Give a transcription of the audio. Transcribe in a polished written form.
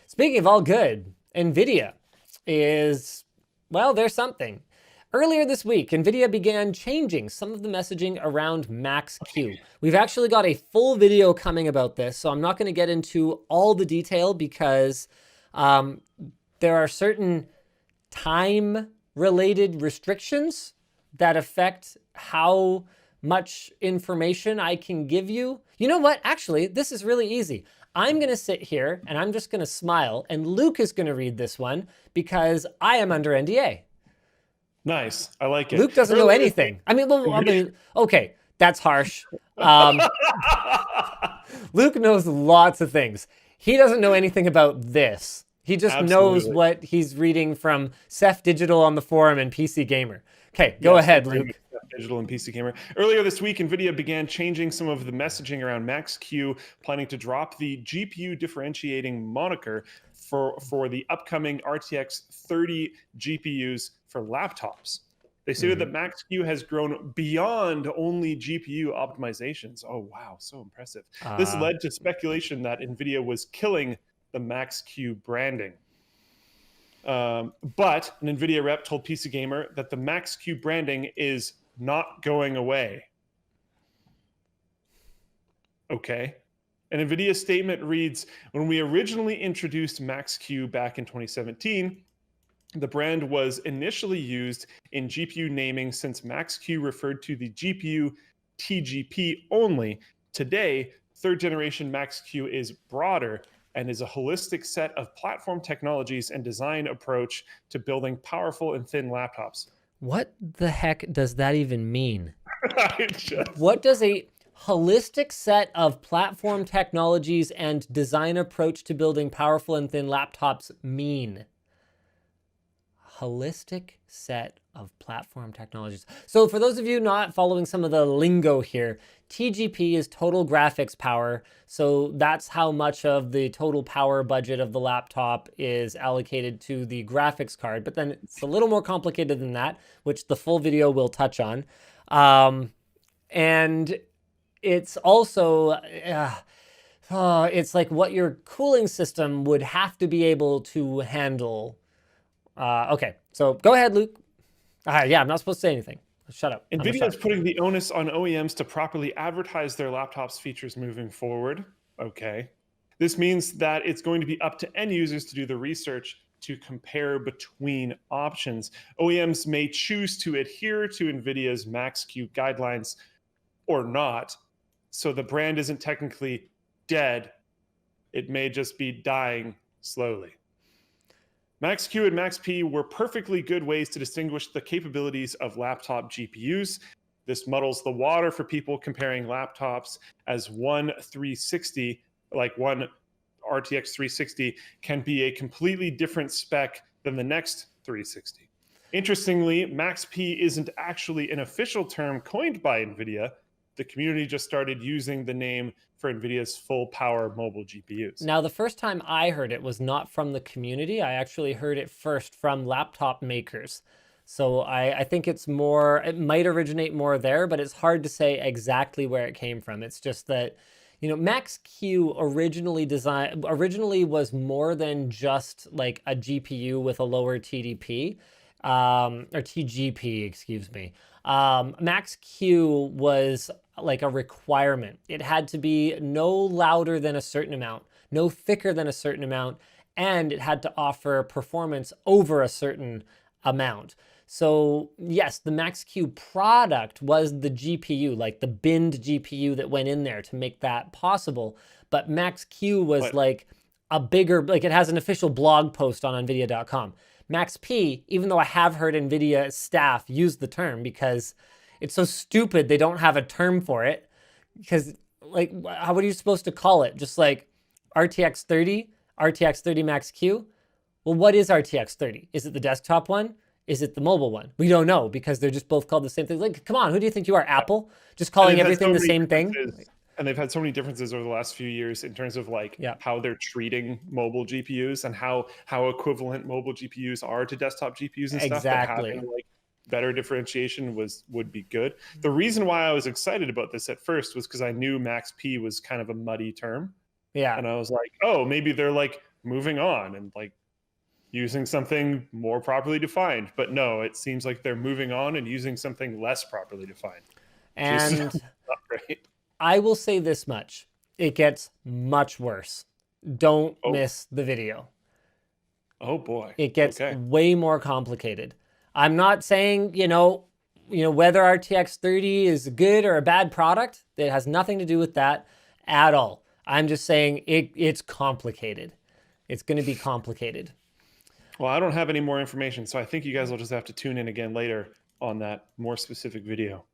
Speaking of all good, Nvidia is, well, there's something. Earlier this week, Nvidia began changing some of the messaging around Max-Q. We've actually got a full video coming about this, so I'm not going to get into all the detail because there are certain time-related restrictions that affect how much information I can give you. You know what? Actually, this is really easy. I'm going to sit here and I'm just going to smile, and Luke is going to read this one because I am under NDA. Nice. I like it. Luke doesn't know anything. Okay, that's harsh. Luke knows lots of things. He doesn't know anything about this. He just knows what he's reading from Ceph Digital on the forum and PC Gamer. Okay, go ahead, Luke. Digital and PC Gamer. Earlier this week, Nvidia began changing some of the messaging around Max-Q, planning to drop the GPU differentiating moniker for the upcoming RTX 30 GPUs for laptops. They stated that Max-Q has grown beyond only GPU optimizations. Oh, wow, so impressive. This led to speculation that Nvidia was killing the Max-Q branding. But an Nvidia rep told PC Gamer that the Max-Q branding is not going away. Okay. An Nvidia statement reads, when we originally introduced Max-Q back in 2017, the brand was initially used in GPU naming since Max-Q referred to the GPU TGP only. Today, third generation Max-Q is broader and is a holistic set of platform technologies and design approach to building powerful and thin laptops. What the heck does that even mean? What does a holistic set of platform technologies and design approach to building powerful and thin laptops mean? Holistic set of platform technologies. So for those of you not following some of the lingo here, TGP is total graphics power. So that's how much of the total power budget of the laptop is allocated to the graphics card. But then it's a little more complicated than that, which the full video will touch on. And it's also, it's like what your cooling system would have to be able to handle. Okay, so go ahead, Luke. Yeah, I'm not supposed to say anything. Shut up. Nvidia is putting the onus on OEMs to properly advertise their laptops' features moving forward. Okay. This means that it's going to be up to end users to do the research to compare between options. OEMs may choose to adhere to Nvidia's Max-Q guidelines or not. So the brand isn't technically dead. It may just be dying slowly. Max-Q and Max-P were perfectly good ways to distinguish the capabilities of laptop GPUs. This muddles the water for people comparing laptops, as one 360, like one RTX 360, can be a completely different spec than the next 360. Interestingly, Max-P isn't actually an official term coined by Nvidia. The community just started using the name for Nvidia's full power mobile GPUs. Now, the first time I heard it was not from the community. I actually heard it first from laptop makers. So I think it's more, it might originate more there, but it's hard to say exactly where it came from. It's just that, you know, Max-Q originally was more than just like a GPU with a lower TDP, or TGP, excuse me. Max-Q was like a requirement. It had to be no louder than a certain amount, no thicker than a certain amount, and it had to offer performance over a certain amount. So yes, the Max-Q product was the GPU, like the binned GPU that went in there to make that possible. But Max-Q was like a bigger, like it has an official blog post on NVIDIA.com. Max-P, even though I have heard NVIDIA staff use the term because it's so stupid they don't have a term for it, because like, what are you supposed to call it? Just like RTX 30, RTX 30 Max-Q? Well, what is RTX 30? Is it the desktop one? Is it the mobile one? We don't know because they're just both called the same thing. Like, come on, who do you think you are, Apple? Just calling everything the same thing? And they've had so many differences over the last few years in terms of like how they're treating mobile GPUs and how equivalent mobile GPUs are to desktop GPUs and stuff. Exactly. But having like better differentiation would be good. The reason why I was excited about this at first was because I knew Max-P was kind of a muddy term. Yeah. And I was like, oh, maybe they're like moving on and like using something more properly defined. But no, it seems like they're moving on and using something less properly defined, which is And not great. I will say this much. It gets much worse. Don't Oh, miss the video. oh boy. It gets Okay. way more complicated. I'm not saying, whether RTX 30 is a good or a bad product. It has nothing to do with that at all. I'm just saying it's complicated. It's going to be complicated. Well, I don't have any more information, so I think you guys will just have to tune in again later on that more specific video.